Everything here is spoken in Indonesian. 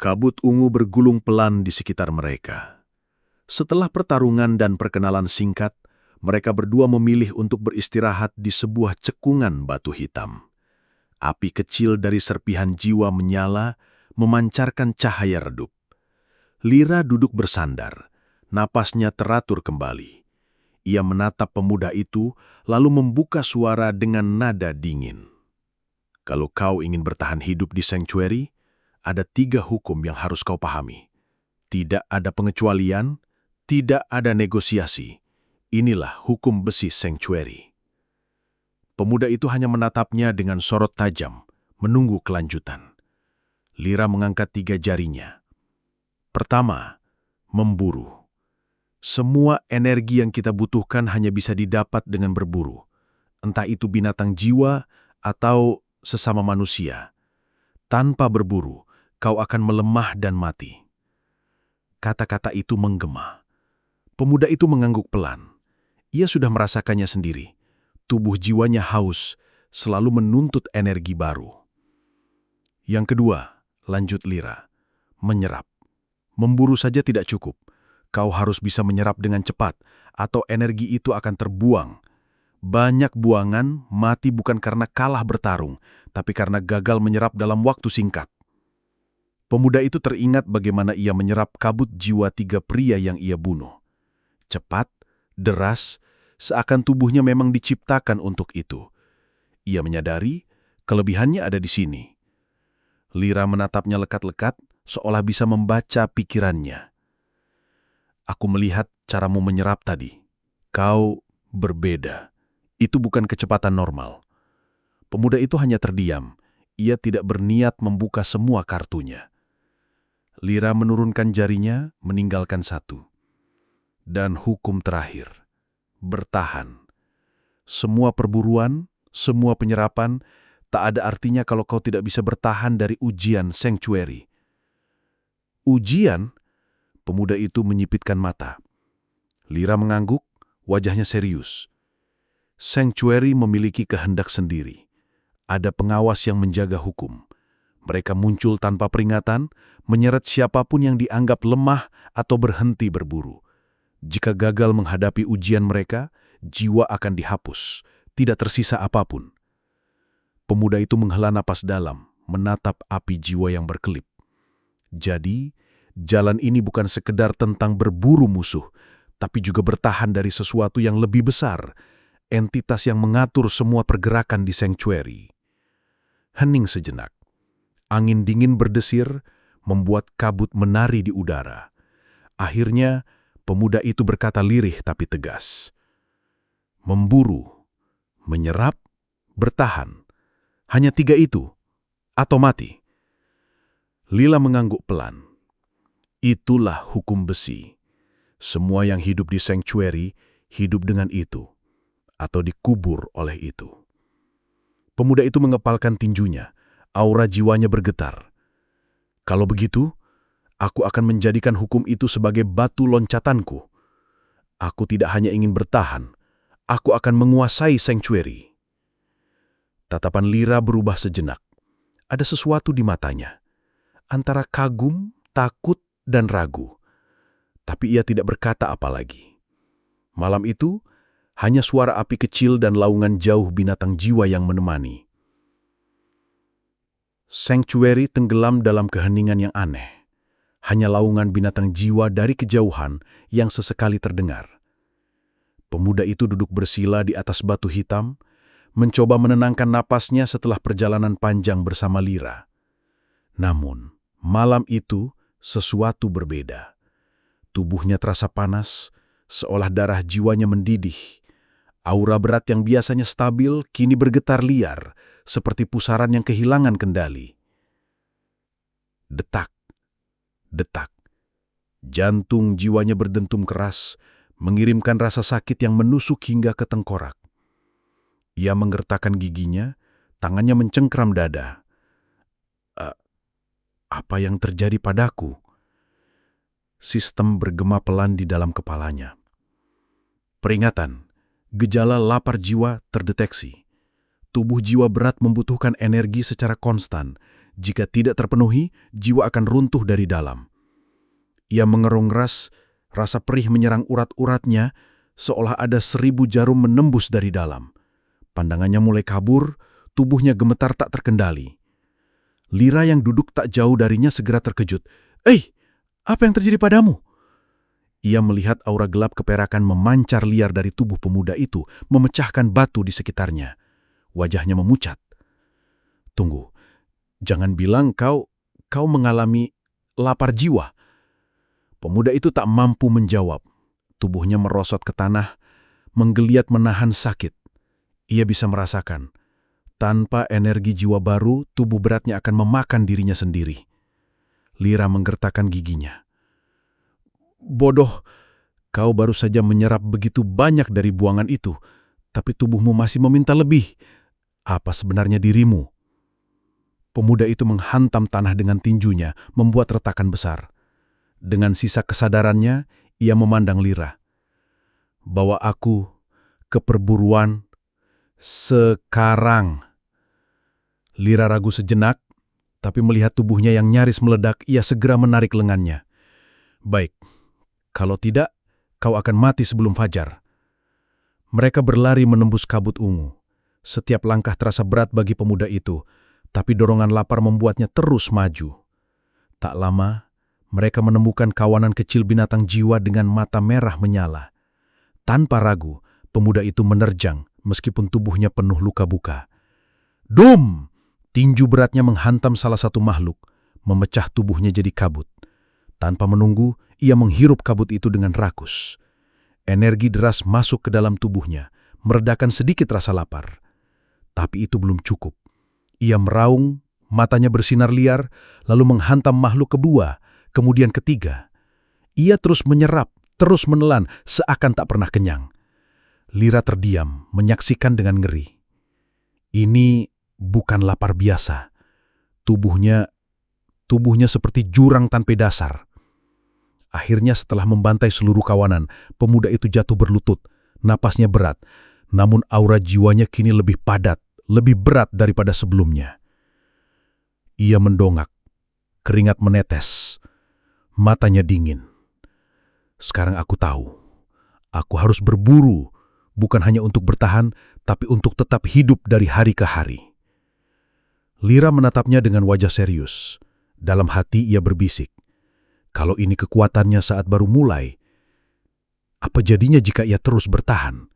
Kabut ungu bergulung pelan di sekitar mereka. Setelah pertarungan dan perkenalan singkat, mereka berdua memilih untuk beristirahat di sebuah cekungan batu hitam. Api kecil dari serpihan jiwa menyala, memancarkan cahaya redup. Lira duduk bersandar, napasnya teratur kembali. Ia menatap pemuda itu, lalu membuka suara dengan nada dingin. Kalau kau ingin bertahan hidup di Sanctuary, ada 3 hukum yang harus kau pahami. Tidak ada pengecualian, tidak ada negosiasi. Inilah hukum besi Sanctuary. Pemuda itu hanya menatapnya dengan sorot tajam, menunggu kelanjutan. Lira mengangkat 3 jarinya. Pertama, memburu. Semua energi yang kita butuhkan hanya bisa didapat dengan berburu. Entah itu binatang jiwa atau sesama manusia. Tanpa berburu, kau akan melemah dan mati. Kata-kata itu menggema. Pemuda itu mengangguk pelan. Ia sudah merasakannya sendiri. Tubuh jiwanya haus, selalu menuntut energi baru. Yang kedua, lanjut Lira, menyerap. Memburu saja tidak cukup. Kau harus bisa menyerap dengan cepat, atau energi itu akan terbuang. Banyak buangan mati bukan karena kalah bertarung, tapi karena gagal menyerap dalam waktu singkat. Pemuda itu teringat bagaimana ia menyerap kabut jiwa 3 pria yang ia bunuh. Cepat, deras, seakan tubuhnya memang diciptakan untuk itu. Ia menyadari kelebihannya ada di sini. Lira menatapnya lekat-lekat, seolah bisa membaca pikirannya. Aku melihat caramu menyerap tadi. Kau berbeda. Itu bukan kecepatan normal. Pemuda itu hanya terdiam. Ia tidak berniat membuka semua kartunya. Lira menurunkan jarinya, meninggalkan 1. Dan hukum terakhir, bertahan. Semua perburuan, semua penyerapan, tak ada artinya kalau kau tidak bisa bertahan dari ujian Sanctuary. Ujian? Pemuda itu menyipitkan mata. Lira mengangguk, wajahnya serius. Sanctuary memiliki kehendak sendiri. Ada pengawas yang menjaga hukum. Mereka muncul tanpa peringatan, menyeret siapapun yang dianggap lemah atau berhenti berburu. Jika gagal menghadapi ujian mereka, jiwa akan dihapus, tidak tersisa apapun. Pemuda itu menghela napas dalam, menatap api jiwa yang berkelip. Jadi, jalan ini bukan sekedar tentang berburu musuh, tapi juga bertahan dari sesuatu yang lebih besar, entitas yang mengatur semua pergerakan di Sanctuary. Hening sejenak. Angin dingin berdesir, membuat kabut menari di udara. Akhirnya, pemuda itu berkata lirih tapi tegas. Memburu, menyerap, bertahan. Hanya 3 itu, atau mati. Lila mengangguk pelan. Itulah hukum besi. Semua yang hidup di Sanctuary hidup dengan itu, atau dikubur oleh itu. Pemuda itu mengepalkan tinjunya. Aura jiwanya bergetar. Kalau begitu, aku akan menjadikan hukum itu sebagai batu loncatanku. Aku tidak hanya ingin bertahan, aku akan menguasai Sanctuary. Tatapan Lira berubah sejenak. Ada sesuatu di matanya. Antara kagum, takut, dan ragu. Tapi ia tidak berkata apa lagi. Malam itu, hanya suara api kecil dan laungan jauh binatang jiwa yang menemani. Sanctuary tenggelam dalam keheningan yang aneh. Hanya laungan binatang jiwa dari kejauhan yang sesekali terdengar. Pemuda itu duduk bersila di atas batu hitam, mencoba menenangkan napasnya setelah perjalanan panjang bersama Lira. Namun, malam itu sesuatu berbeda. Tubuhnya terasa panas, seolah darah jiwanya mendidih. Aura berat yang biasanya stabil kini bergetar liar, seperti pusaran yang kehilangan kendali. Detak, detak. Jantung jiwanya berdentum keras, mengirimkan rasa sakit yang menusuk hingga ke tengkorak. Ia menggertakkan giginya, tangannya mencengkram dada. Apa yang terjadi padaku? Sistem bergema pelan di dalam kepalanya. Peringatan, gejala lapar jiwa terdeteksi. Tubuh jiwa berat membutuhkan energi secara konstan, Jika tidak terpenuhi, jiwa akan runtuh dari dalam. Ia mengerung keras, rasa perih menyerang urat-uratnya, seolah ada 1000 jarum menembus dari dalam. Pandangannya mulai kabur, tubuhnya gemetar tak terkendali. Lira yang duduk tak jauh darinya segera terkejut. Apa yang terjadi padamu?" Ia melihat aura gelap keperakan memancar liar dari tubuh pemuda itu, memecahkan batu di sekitarnya. Wajahnya memucat. "Tunggu, jangan bilang kau mengalami lapar jiwa." Pemuda itu tak mampu menjawab. Tubuhnya merosot ke tanah, menggeliat menahan sakit. Ia bisa merasakan, tanpa energi jiwa baru, tubuh beratnya akan memakan dirinya sendiri. Lira menggertakkan giginya. "Bodoh, kau baru saja menyerap begitu banyak dari buangan itu, tapi tubuhmu masih meminta lebih. Apa sebenarnya dirimu?" Pemuda itu menghantam tanah dengan tinjunya, membuat retakan besar. Dengan sisa kesadarannya, ia memandang Lira. "Bawa aku ke perburuan sekarang." Lira ragu sejenak, tapi melihat tubuhnya yang nyaris meledak, ia segera menarik lengannya. "Baik, kalau tidak, kau akan mati sebelum fajar." Mereka berlari menembus kabut ungu. Setiap langkah terasa berat bagi pemuda itu, tapi dorongan lapar membuatnya terus maju. Tak lama, mereka menemukan kawanan kecil binatang jiwa dengan mata merah menyala. Tanpa ragu, pemuda itu menerjang meskipun tubuhnya penuh luka-buka. Dum! Tinju beratnya menghantam salah satu makhluk, memecah tubuhnya jadi kabut. Tanpa menunggu, ia menghirup kabut itu dengan rakus. Energi deras masuk ke dalam tubuhnya, meredakan sedikit rasa lapar. Tapi itu belum cukup. Ia meraung, matanya bersinar liar, lalu menghantam makhluk kedua, kemudian ketiga. Ia terus menyerap, terus menelan, seakan tak pernah kenyang. Lira terdiam, menyaksikan dengan ngeri. Ini bukan lapar biasa. Tubuhnya seperti jurang tanpa dasar. Akhirnya setelah membantai seluruh kawanan, pemuda itu jatuh berlutut, napasnya berat, namun aura jiwanya kini lebih padat, lebih berat daripada sebelumnya. Ia mendongak, keringat menetes, matanya dingin. Sekarang aku tahu, aku harus berburu, bukan hanya untuk bertahan, tapi untuk tetap hidup dari hari ke hari. Lira menatapnya dengan wajah serius. Dalam hati ia berbisik, kalau ini kekuatannya saat baru mulai, apa jadinya jika ia terus bertahan?